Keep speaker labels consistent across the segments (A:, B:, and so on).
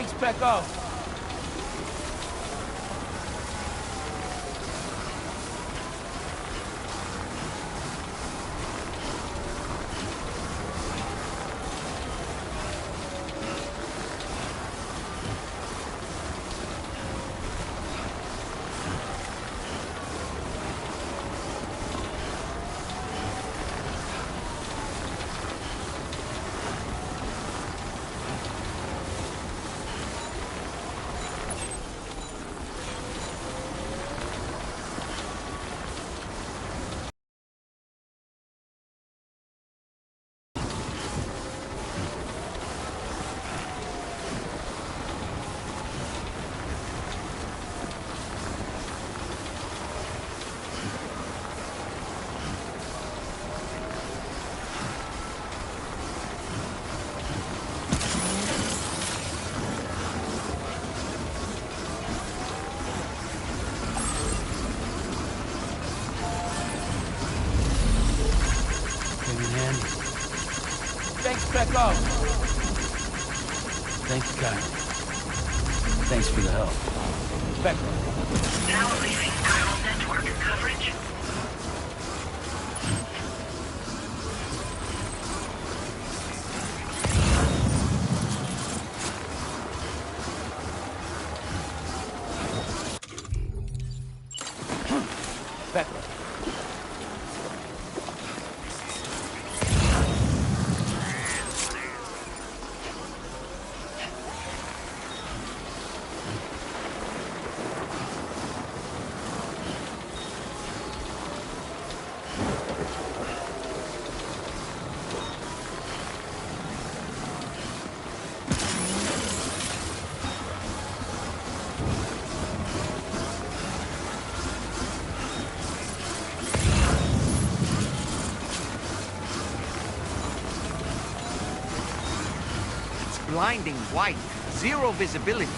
A: Thanks, Pecco. Thanks, Pecco.
B: Thanks, Kyle. Thanks for the help.
A: Pecco.
C: Now leaving Chiral network coverage.
A: Pecco.
D: Blinding white, zero visibility.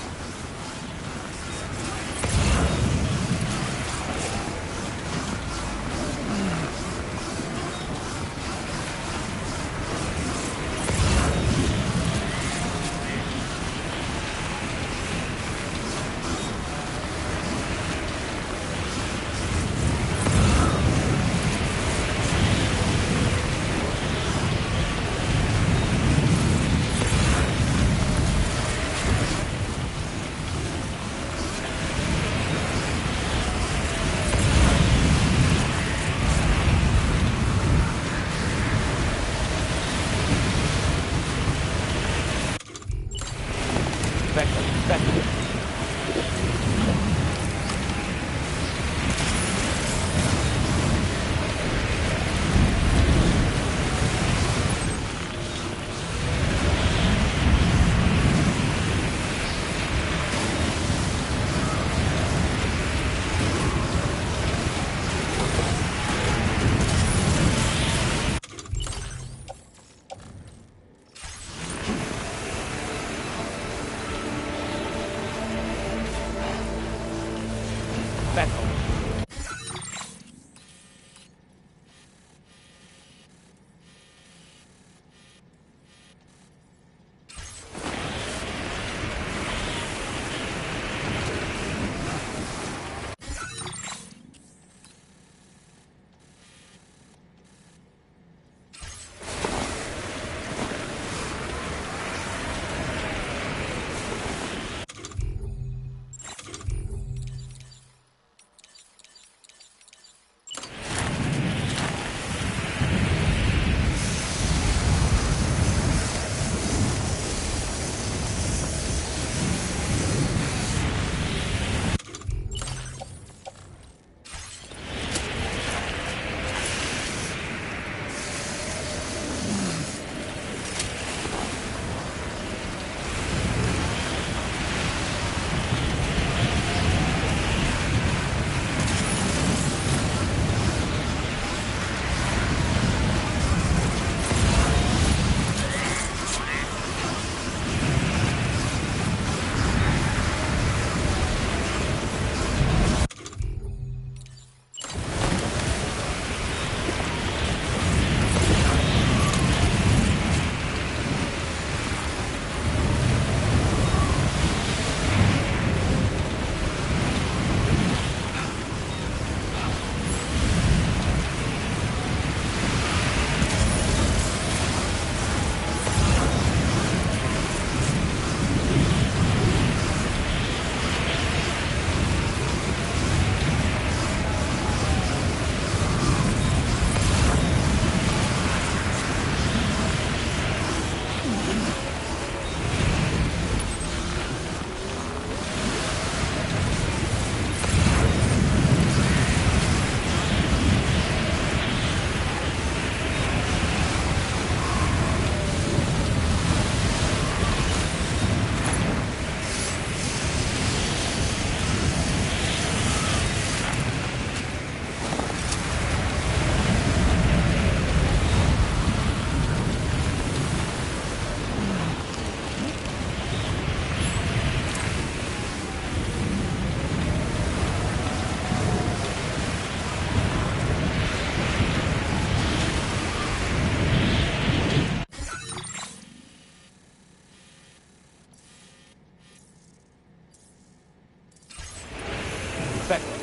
A: Spectrum.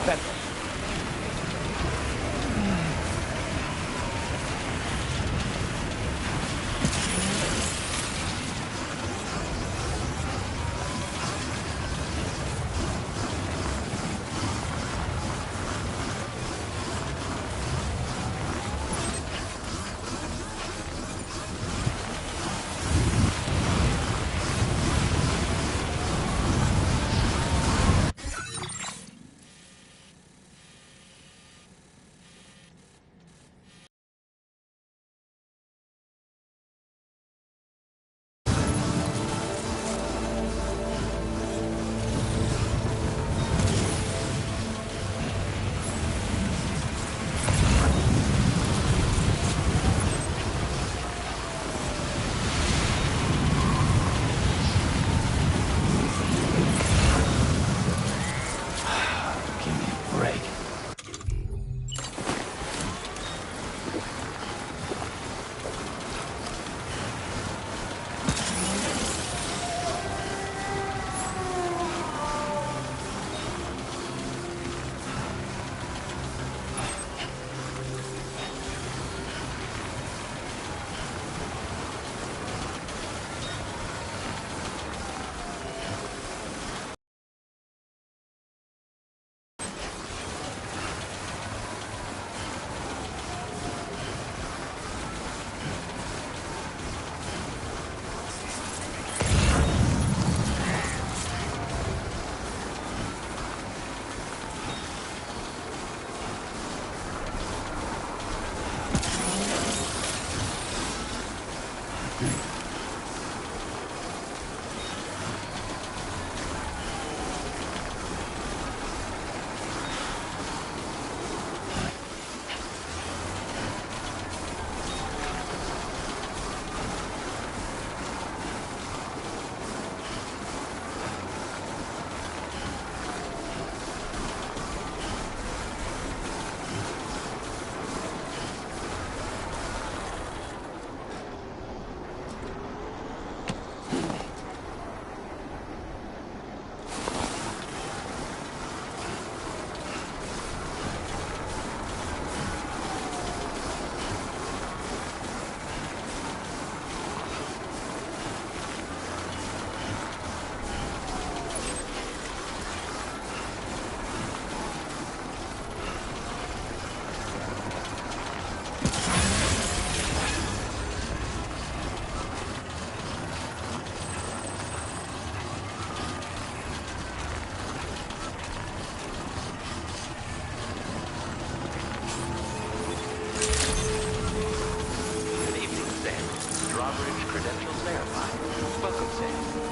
A: Spectrum.
B: Give me a break.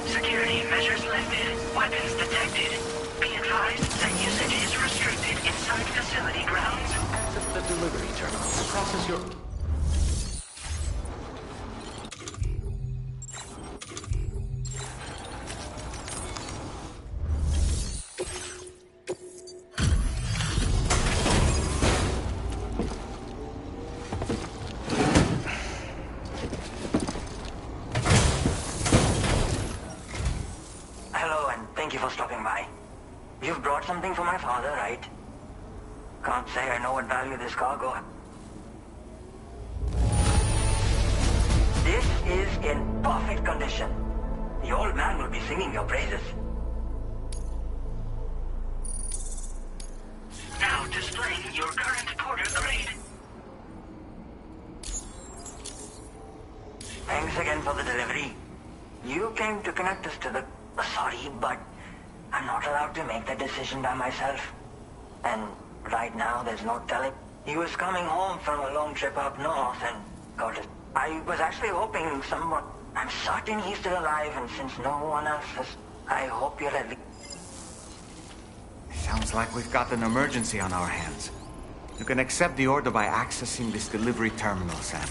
C: Security measures lifted. Weapons detected. Be advised that usage is restricted inside facility grounds.
A: Access the delivery terminal to process your...
C: Hello, and thank you for stopping by. You've brought something for my father, right? Can't say I know what value this cargo. This is in perfect condition. The old man will be singing your praises. Now displaying your current porter grade. Thanks again for the delivery. You came to connect us to the... Sorry, but I'm not allowed to make that decision by myself. And right now, there's no telling. He was coming home from a long trip up north and got it. I was actually hoping someone... I'm certain he's still alive, and since no one else is, I hope you're at least...
D: Sounds like we've got an emergency on our hands. You can accept the order by accessing this delivery terminal, Sam.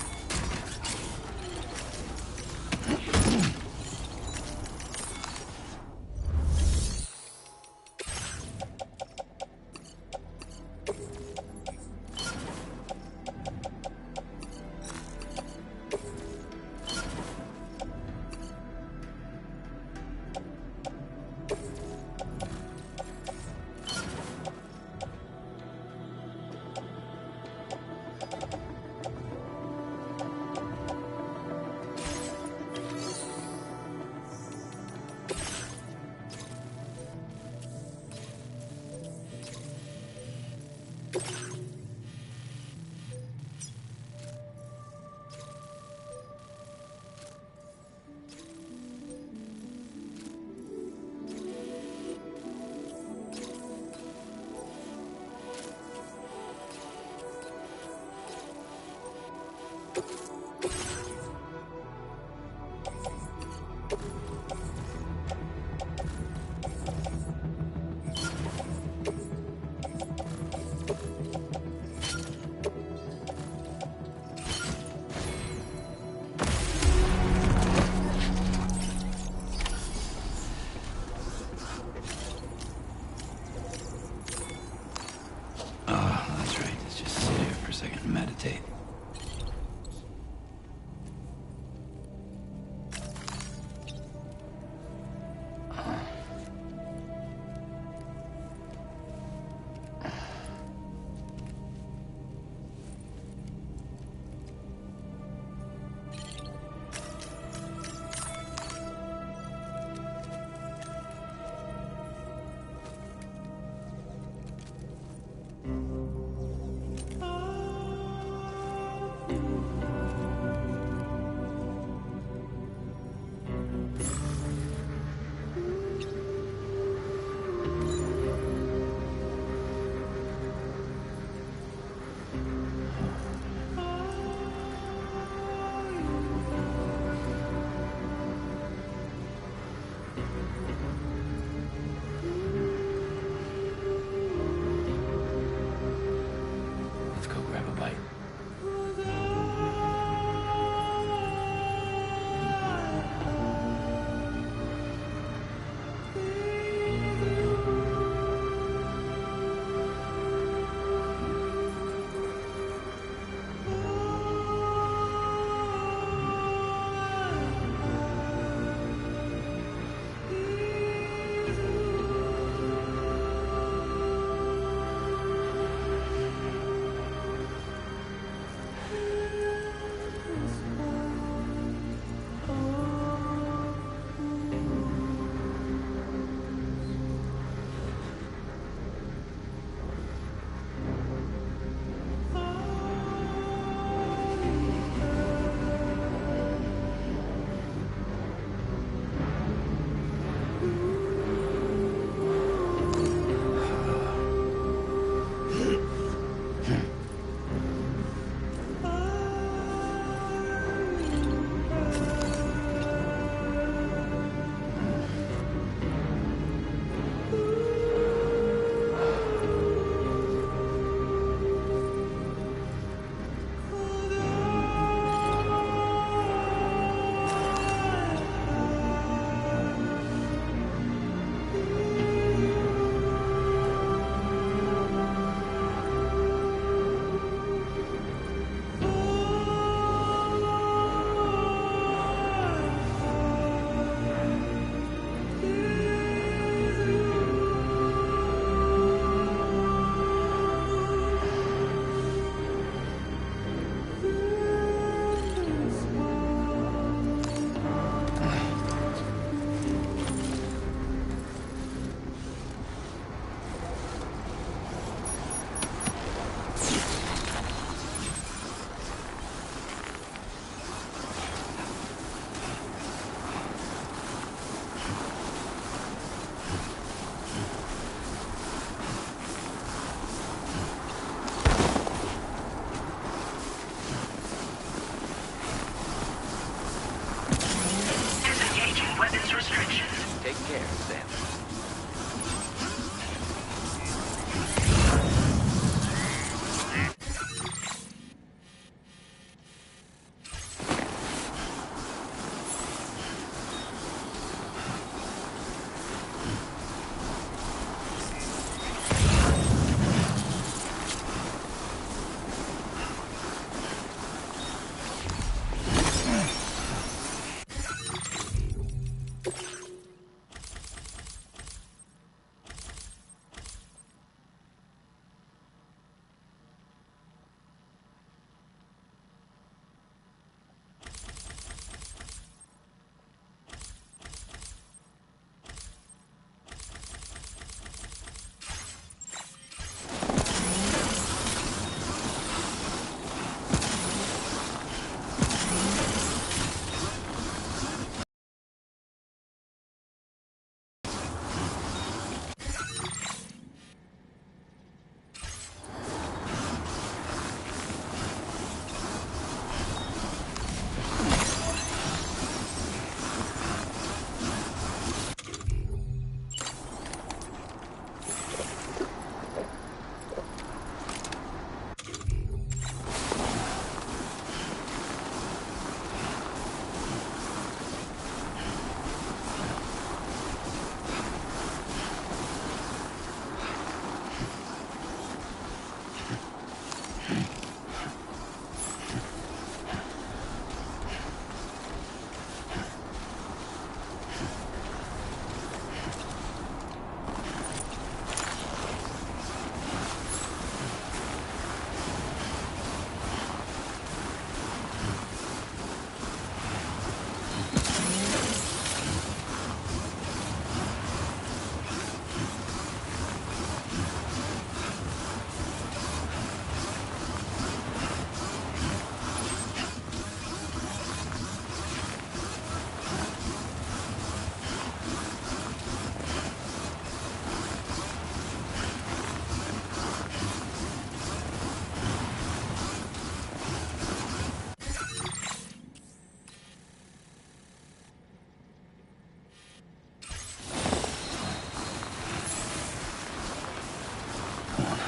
C: direction.
A: Take care, Sam.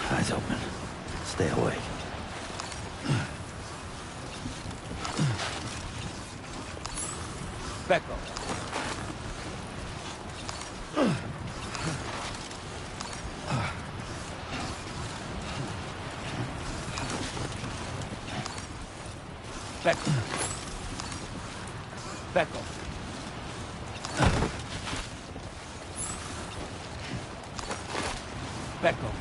B: Eyes open. Stay awake.
A: Back up. Back up. Back up. Back up.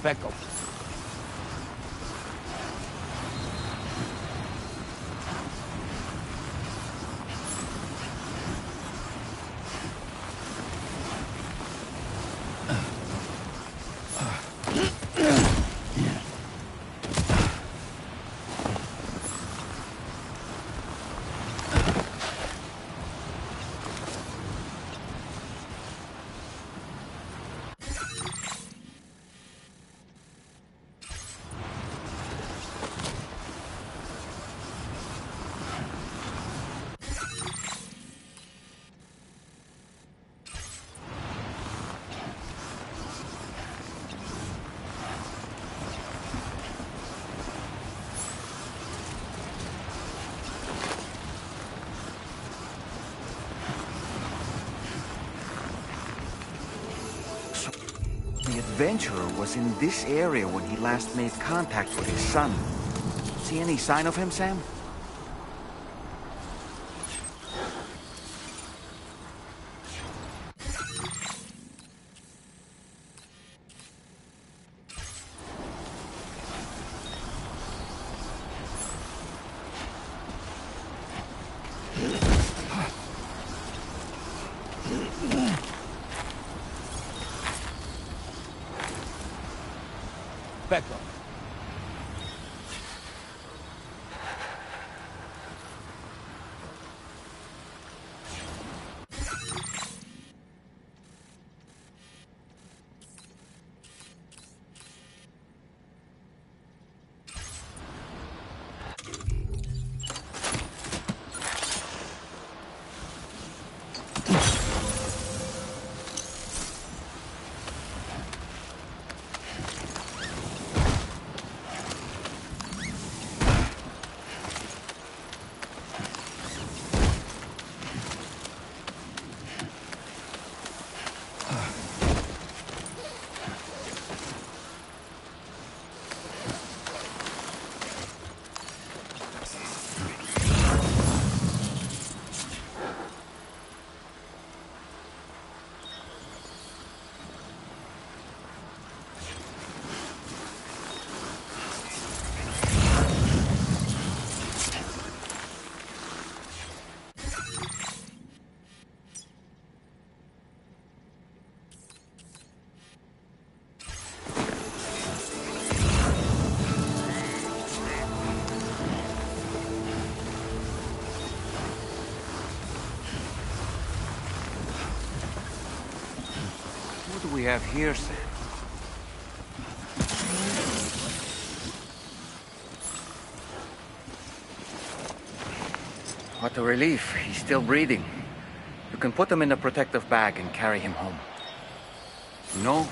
A: Back up.
D: adventurer was in this area when he last made contact with his son. See any sign of him, Sam?
A: Back up.
D: What do we have here, Sam? What a relief. He's still breathing. You can put him in a protective bag and carry him home. No,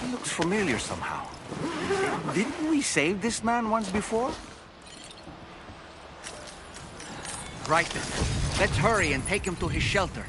D: he looks familiar somehow. Didn't we save this man once before?
A: Right then. Let's hurry and take him to his shelter.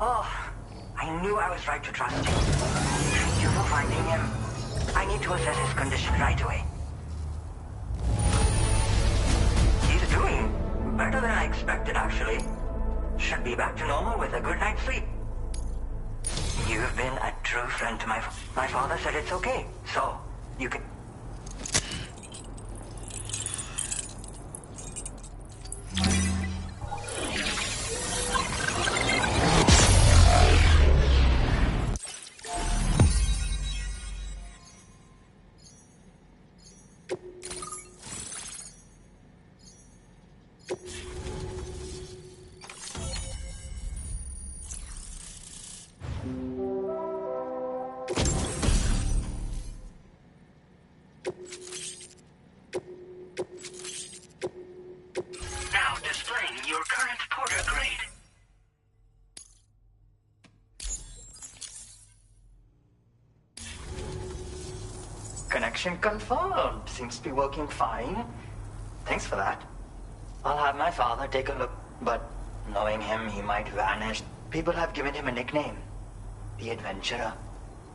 C: Oh, I knew I was right to trust you. Thank you for finding him. I need to assess his condition right away. He's doing better than I expected, actually. Should be back to normal with a good night's sleep. You've been a true friend to my father said it's okay, so you can... Now displaying your current porter grade. Connection confirmed. Seems to be working fine. Thanks for that. I'll have my father take a look, but knowing him, he might vanish. People have given him a nickname, the Adventurer.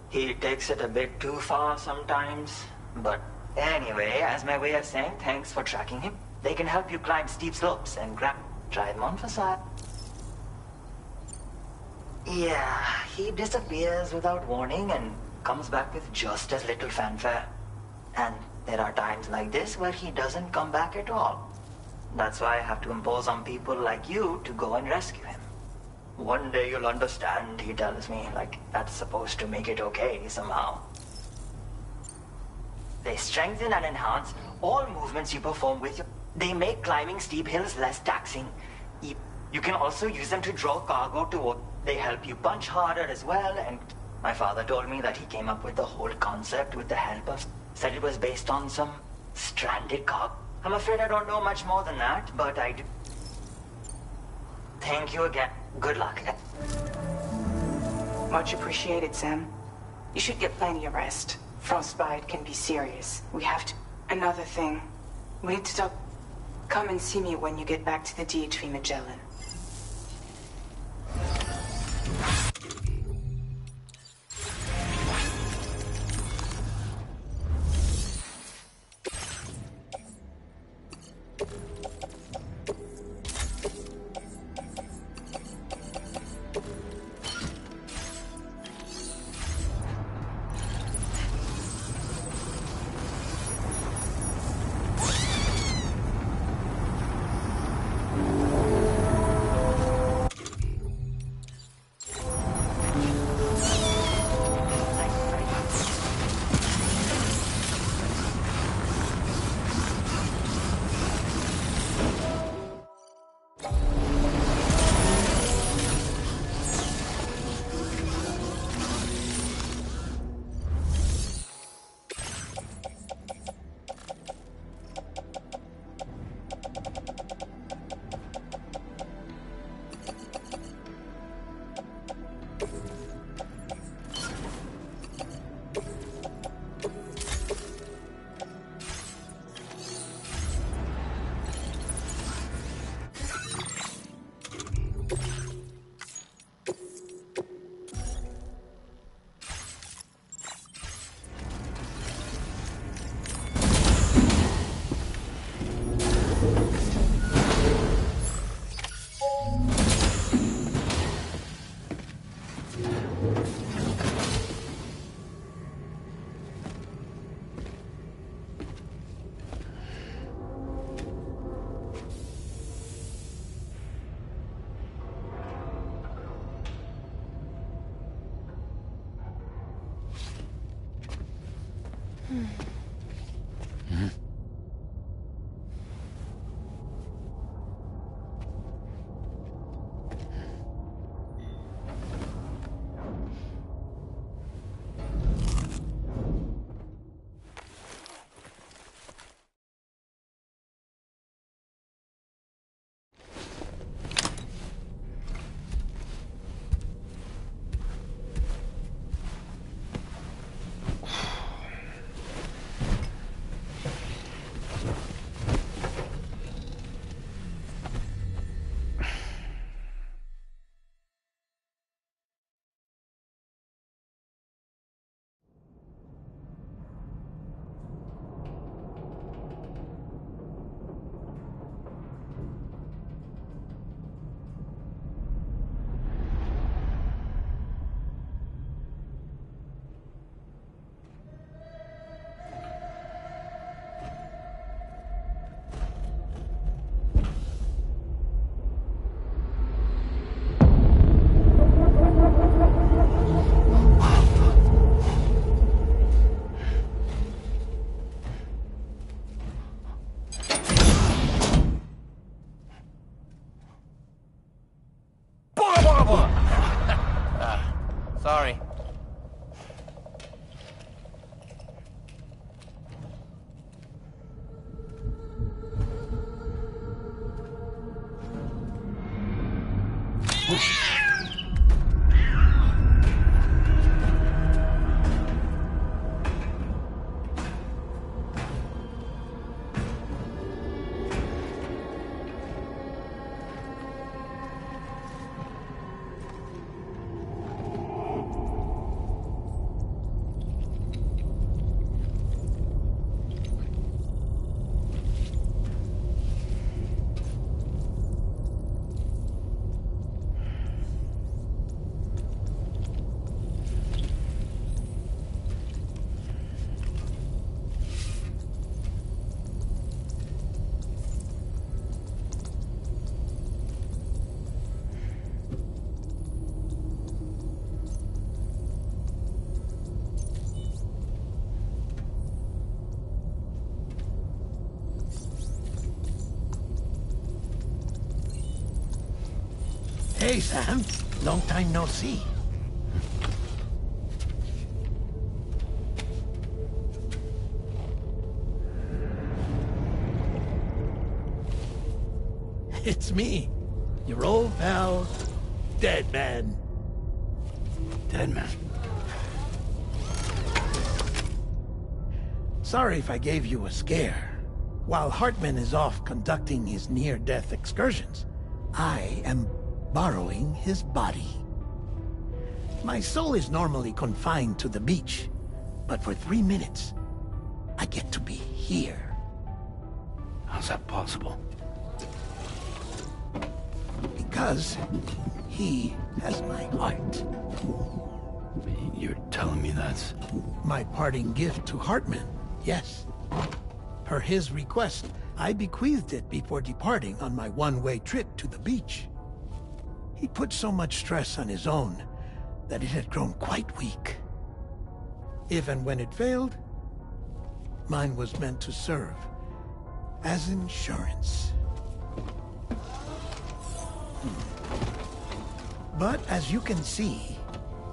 C: He takes it a bit too far sometimes, but anyway, as my way of saying thanks for tracking him, they can help you climb steep slopes and try them on for size. Yeah, he disappears without warning and comes back with just as little fanfare. And there are times like this where he doesn't come back at all. That's why I have to impose on people like you to go and rescue him. One day you'll understand, he tells me, like that's supposed to make it okay somehow. They strengthen and enhance all movements you perform with you. They make climbing steep hills less taxing. You can also use them to draw cargo to work. They help you punch harder as well, and my father told me that he came up with the whole concept with the help of... said it was based on some stranded cargo. I'm afraid I don't know much more than that, but I do. Thank you again. Good luck.
E: Much appreciated, Sam. You should get plenty of rest. Frostbite can be serious. We have to... Another thing. We need to talk... Come and see me when you get back to the DHV Magellan.
D: Sorry.
F: Hey, Sam. Long time no see. It's me, your old pal, Dead Man.
B: Dead man.
F: Sorry if I gave you a scare. While Hartman is off conducting his near-death excursions, I am borrowing his body. My soul is normally confined to the beach, but for 3 minutes, I get to be here.
B: How's that possible?
F: Because he has my heart.
B: You're telling me that's...
F: My parting gift to Hartman, yes. Per his request, I bequeathed it before departing on my one-way trip to the beach. He put so much stress on his own that it had grown quite weak. If and when it failed, mine was meant to serve as insurance. But as you can see,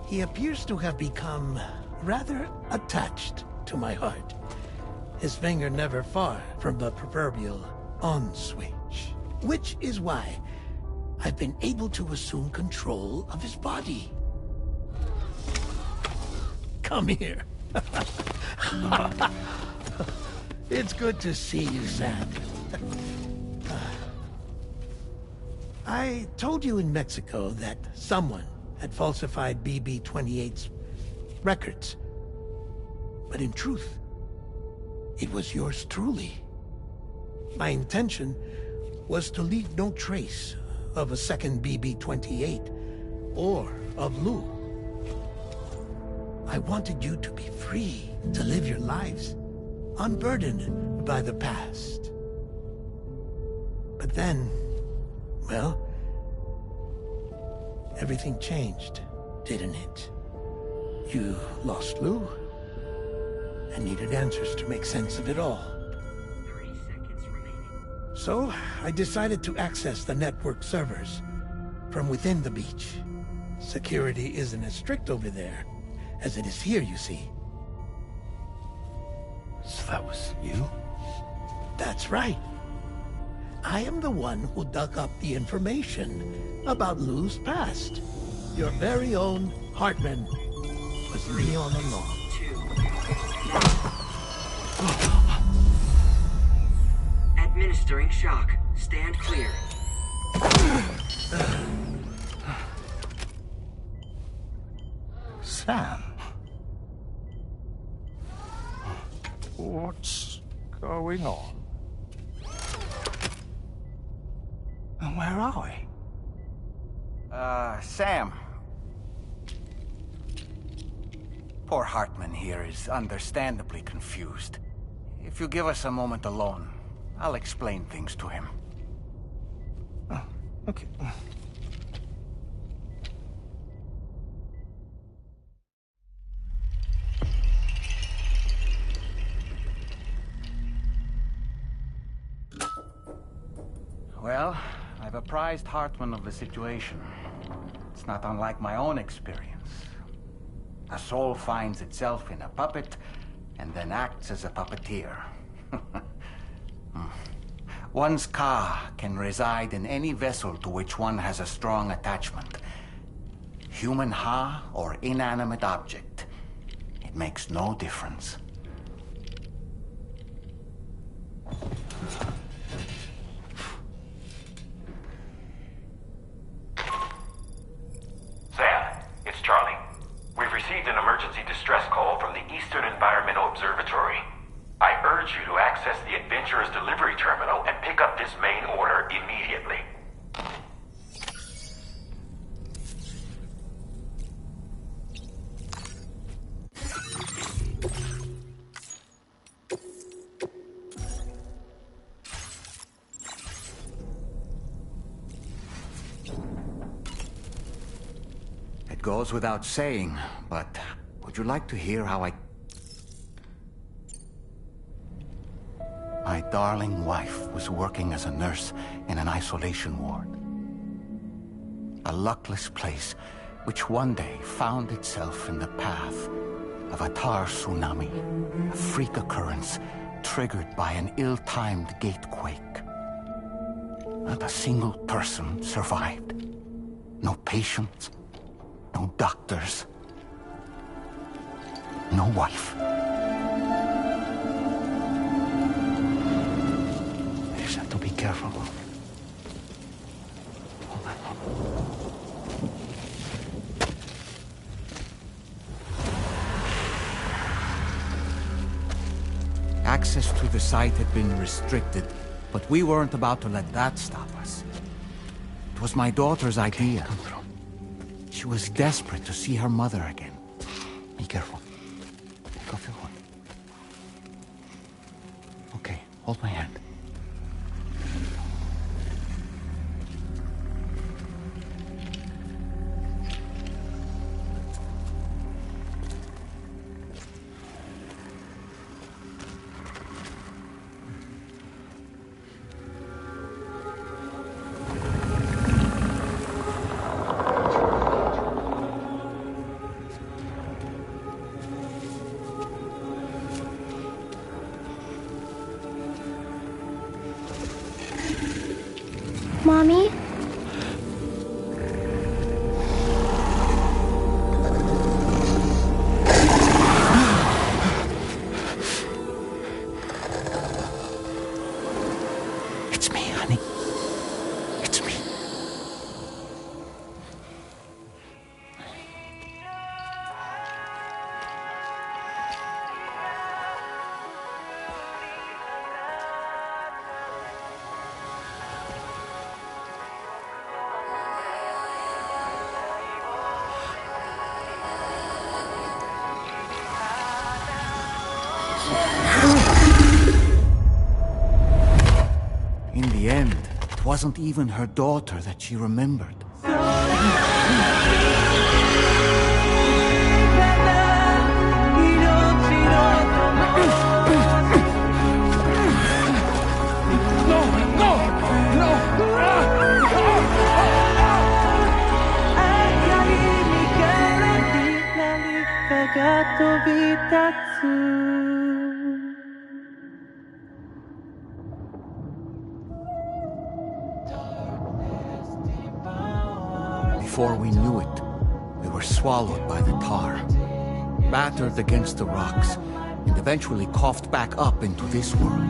F: he appears to have become rather attached to my heart. His finger never far from the proverbial on switch. Which is why I've been able to assume control of his body. Come here. It's good to see you, Sam. I told you in Mexico that someone had falsified BB-28's records. But in truth, it was yours truly. My intention was to leave no trace of a second BB-28 or of Lou. I wanted you to be free to live your lives, unburdened by the past. But then, well, everything changed, didn't it? You lost Lou, and needed answers to make sense of it all.
A: 30 seconds remaining.
F: So, I decided to access the network servers from within the beach. Security isn't as strict over there as it is here, you see.
B: So that was you?
F: That's right. I am the one who dug up the information about Lou's past. Your very own Hartman was me all along.
A: 2. Administering shock. Stand clear.
B: Sam? What's going on? And where are we?
D: Sam. Poor Hartman here is understandably confused. If you give us a moment alone, I'll explain things to him.
B: Oh, okay.
D: Well, I've apprised Hartman of the situation. It's not unlike my own experience. A soul finds itself in a puppet and then acts as a puppeteer. One's Ka can reside in any vessel to which one has a strong attachment. Human Ha or inanimate object. It makes no difference.
G: Sam, it's Charlie. We've received an emergency distress call from the Eastern Environmental Observatory. I urge you to access the Adventurer's delivery terminal and pick up this main order immediately.
D: It goes without saying, but would you like to hear how My darling wife was working as a nurse in an isolation ward. A luckless place which one day found itself in the path of a tar tsunami, a freak occurrence triggered by an ill-timed gatequake. Not a single person survived. No patients, no doctors, no wife. I just have to be careful. Hold on. Access to the site had been restricted, but we weren't about to let that stop us. It was my daughter's idea. Come through. She was desperate to see her mother again. Be careful. Take off your hood. Okay, hold my hand.
H: Mommy?
D: It's me, honey. It's me. In the end, it wasn't even her daughter that she remembered. Before we knew it, we were swallowed by the tar, battered against the rocks, and eventually coughed back up into this world.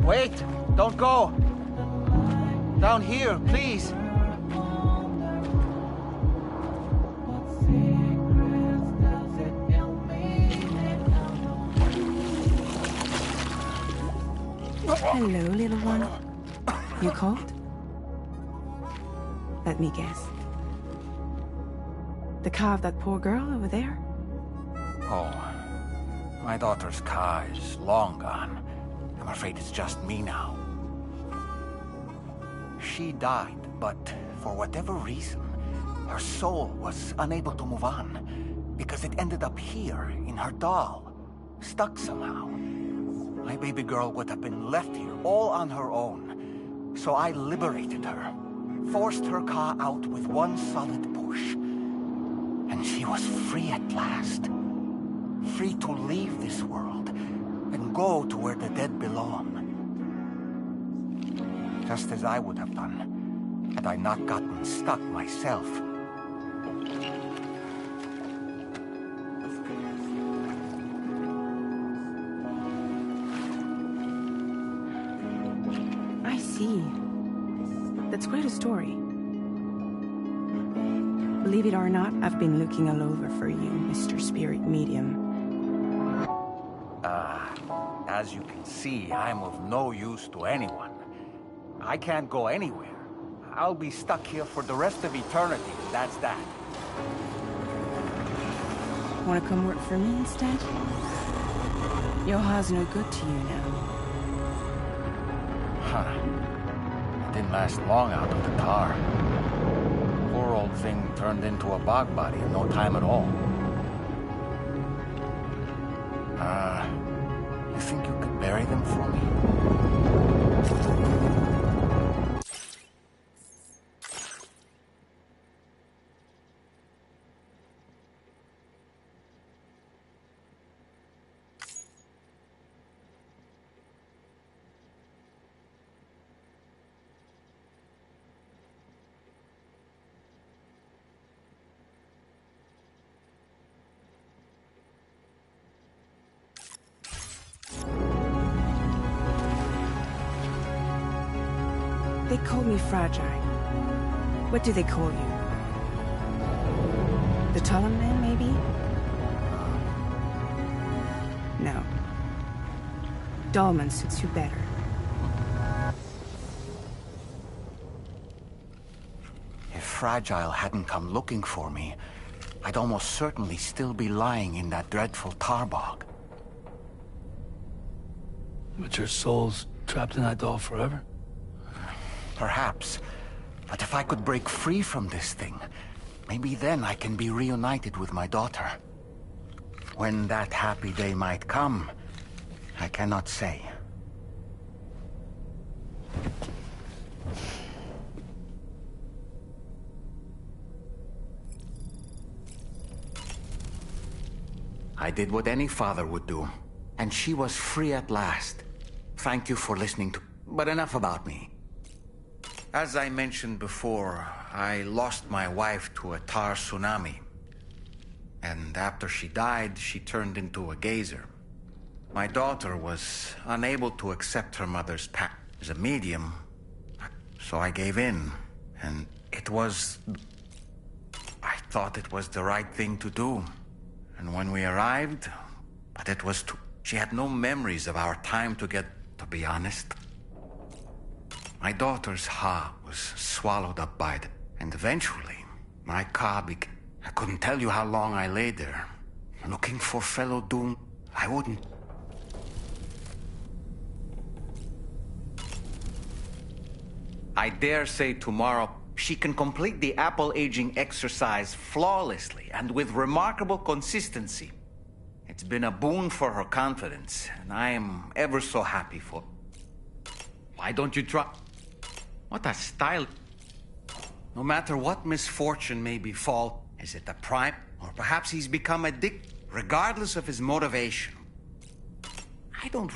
D: Wait! Don't go! Down here, please!
E: Hello, little one. You cold? Let me guess. The car of that poor girl over there?
D: Oh, my daughter's car is long gone. I'm afraid it's just me now. She died, but for whatever reason, her soul was unable to move on, because it ended up here, in her doll, stuck somehow. My baby girl would have been left here all on her own, so I liberated her, forced her Ka out with one solid push. And she was free at last. Free to leave this world, and go to where the dead belong. Just as I would have done, had I not gotten stuck myself.
H: I see. That's quite a story. Believe it or not, I've been looking all over for you, Mr. Spirit Medium.
D: As you can see, I'm of no use to anyone. I can't go anywhere. I'll be stuck here for the rest of eternity, that's that.
H: Want to come work for me instead? Yoha's no good to you now.
D: Huh. Didn't last long out of the tar. Poor old thing turned into a bog body in no time at all. You think you could bury them for me?
H: They call me fragile. What do they call you? The taller man, maybe? No. Dolman suits you better.
D: If Fragile hadn't come looking for me, I'd almost certainly still be lying in that dreadful tar bog.
B: But your soul's trapped in that doll forever?
D: Perhaps. But if I could break free from this thing, maybe then I can be reunited with my daughter. When that happy day might come, I cannot say. I did what any father would do, and she was free at last. Thank you for listening to... But enough about me. As I mentioned before, I lost my wife to a tar tsunami. And after she died, she turned into a geyser. My daughter was unable to accept her mother's pact as a medium, so I gave in. And it was... I thought it was the right thing to do. And when we arrived, but it was too... She had no memories of our time together, to be honest. My daughter's Ha was swallowed up by it, and eventually, my Ka became... I couldn't tell you how long I lay there, looking for fellow Doom. I wouldn't... I dare say tomorrow, she can complete the apple aging exercise flawlessly and with remarkable consistency. It's been a boon for her confidence, and I am ever so happy for... Why don't you try... What a style... No matter what misfortune may befall, is it a prime, or perhaps he's become a dick, regardless of his motivation. I don't...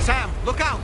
A: Sam, look out!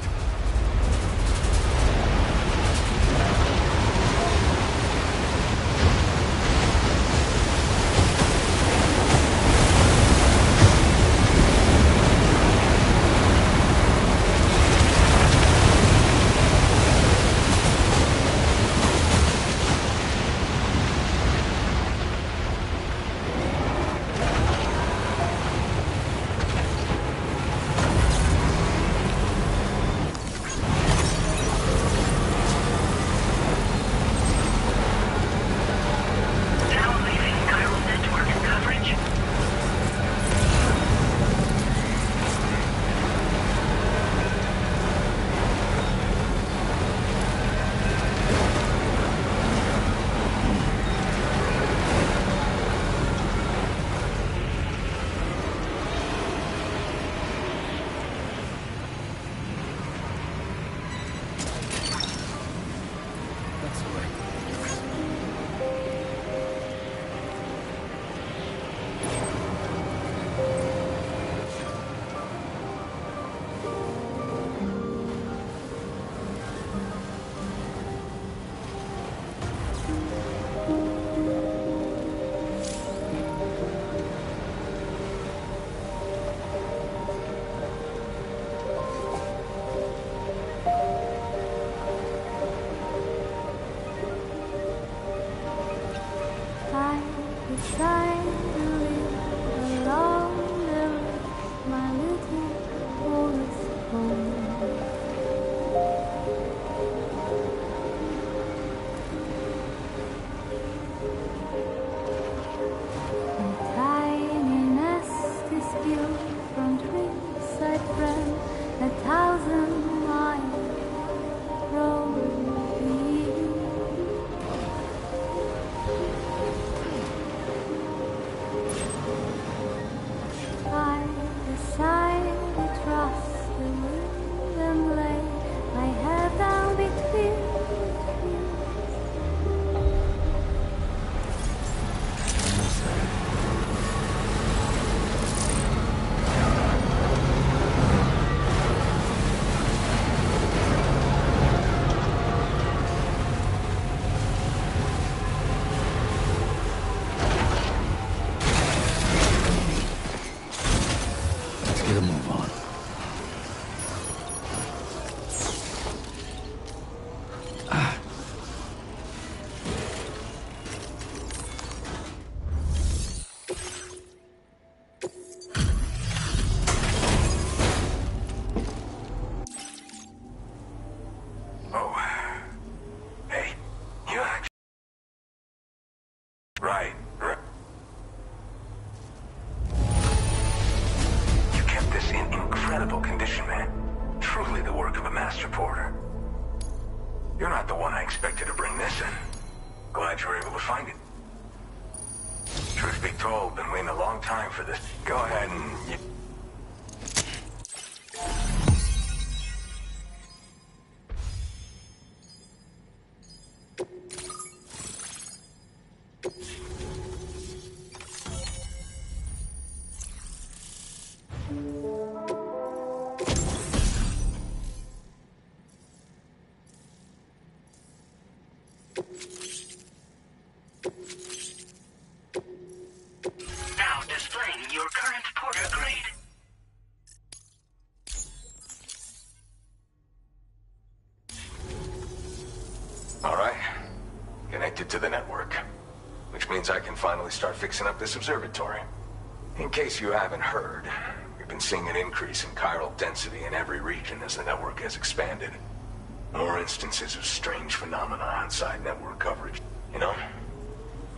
B: Get a move on.
G: Oh. Hey, you actually... Right. You kept this in incredible condition, man. Truly the work of a master porter. You're not the one I expected to bring this in. Glad you were able to find it. Truth be told, been waiting a long time for this. Go ahead and...
C: Now displaying your current porter grade.
G: All right. Connected to the network. Which means I can finally start fixing up this observatory. In case you haven't heard, we've been seeing an increase in chiral density in every region as the network has expanded. More instances of strange phenomena outside network coverage. You know,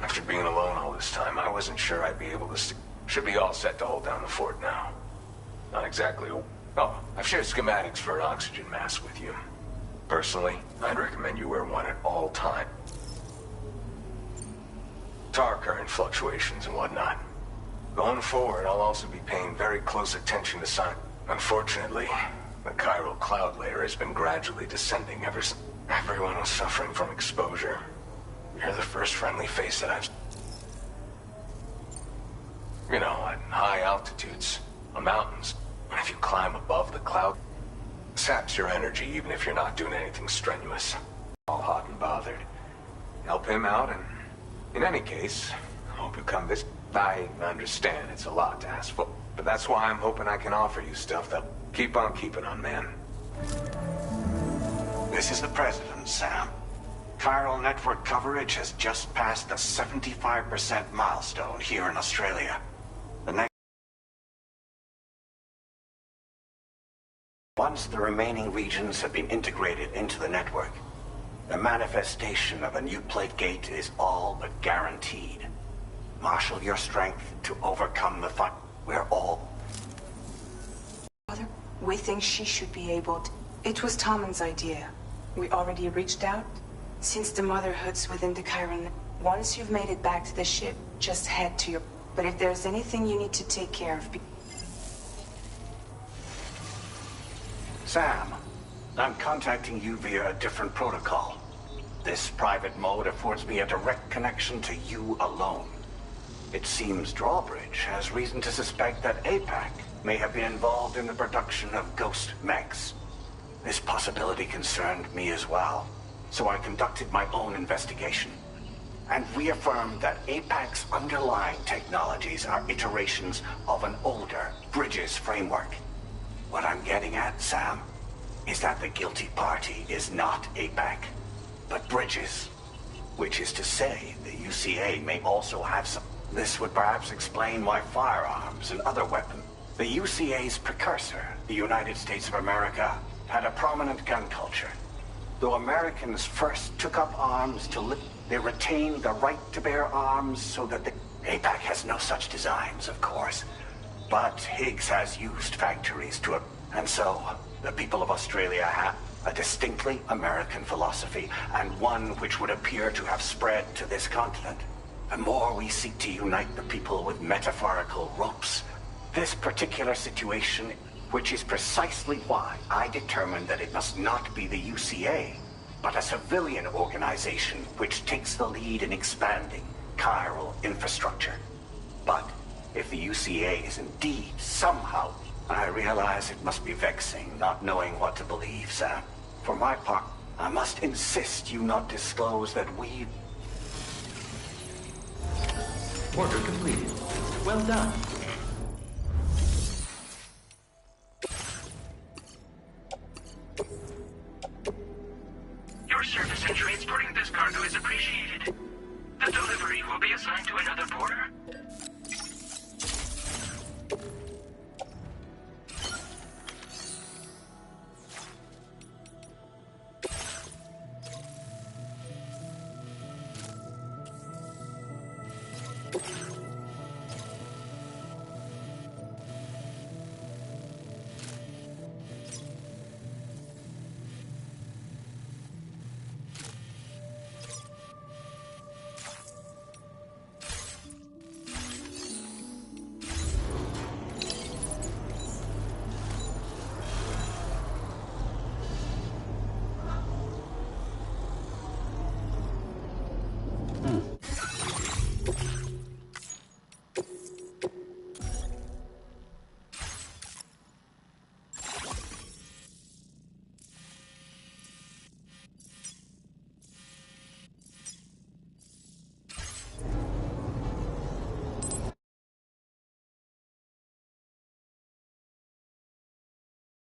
G: after being alone all this time, I wasn't sure I'd be able to should be all set to hold down the fort now. Not exactly. Oh, I've shared schematics for an oxygen mask with you. Personally, I'd recommend you wear one at all times. Tar current fluctuations and whatnot. Going forward, I'll also be paying very close attention to signs. Unfortunately, the chiral cloud layer has been gradually descending ever since everyone was suffering from exposure. You're the first friendly face that I've... You know, at high altitudes, on mountains, and if you climb above the cloud,
I: saps your energy even if you're not doing anything strenuous. All hot and bothered. Help him out, and in any case, I hope you come visit. I understand it's a lot to ask for, but that's why I'm hoping I can offer you stuff that'll keep on keeping on, man.
J: This is the President, Sam. Chiral network coverage has just passed the 75% milestone here in Australia. The next... Once the remaining regions have been integrated into the network, the manifestation of a new plate gate is all but guaranteed. Marshal your strength to overcome the fight. We're all...
E: Father, we think she should be able to... It was Tommen's idea. We already reached out. Since the Motherhood's within the Chiron, once you've made it back to the ship, just head to your... But if there's anything you need to take care of...
J: Sam, I'm contacting you via a different protocol. This private mode affords me a direct connection to you alone. It seems Drawbridge has reason to suspect that APAC may have been involved in the production of ghost mechs. This possibility concerned me as well, so I conducted my own investigation and reaffirmed that APAC's underlying technologies are iterations of an older Bridges framework. What I'm getting at, Sam, is that the guilty party is not APAC, but Bridges. Which is to say, the UCA may also have some... This would perhaps explain why firearms and other weapons... The UCA's precursor, the United States of America, had a prominent gun culture. Though Americans first took up arms to live, they retained the right to bear arms so that the... APAC has no such designs, of course. But Higgs has used factories to... And so, the people of Australia have a distinctly American philosophy, and one which would appear to have spread to this continent. The more we seek to unite the people with metaphorical ropes, this particular situation, which is precisely why I determined that it must not be the UCA, but a civilian organization which takes the lead in expanding chiral infrastructure. But if the UCA is indeed somehow... I realize it must be vexing not knowing what to believe, Sam. For my part, I must insist you not disclose that we...
B: Order completed. Well done.
G: Your service in transporting this cargo is appreciated. The delivery will be assigned to another border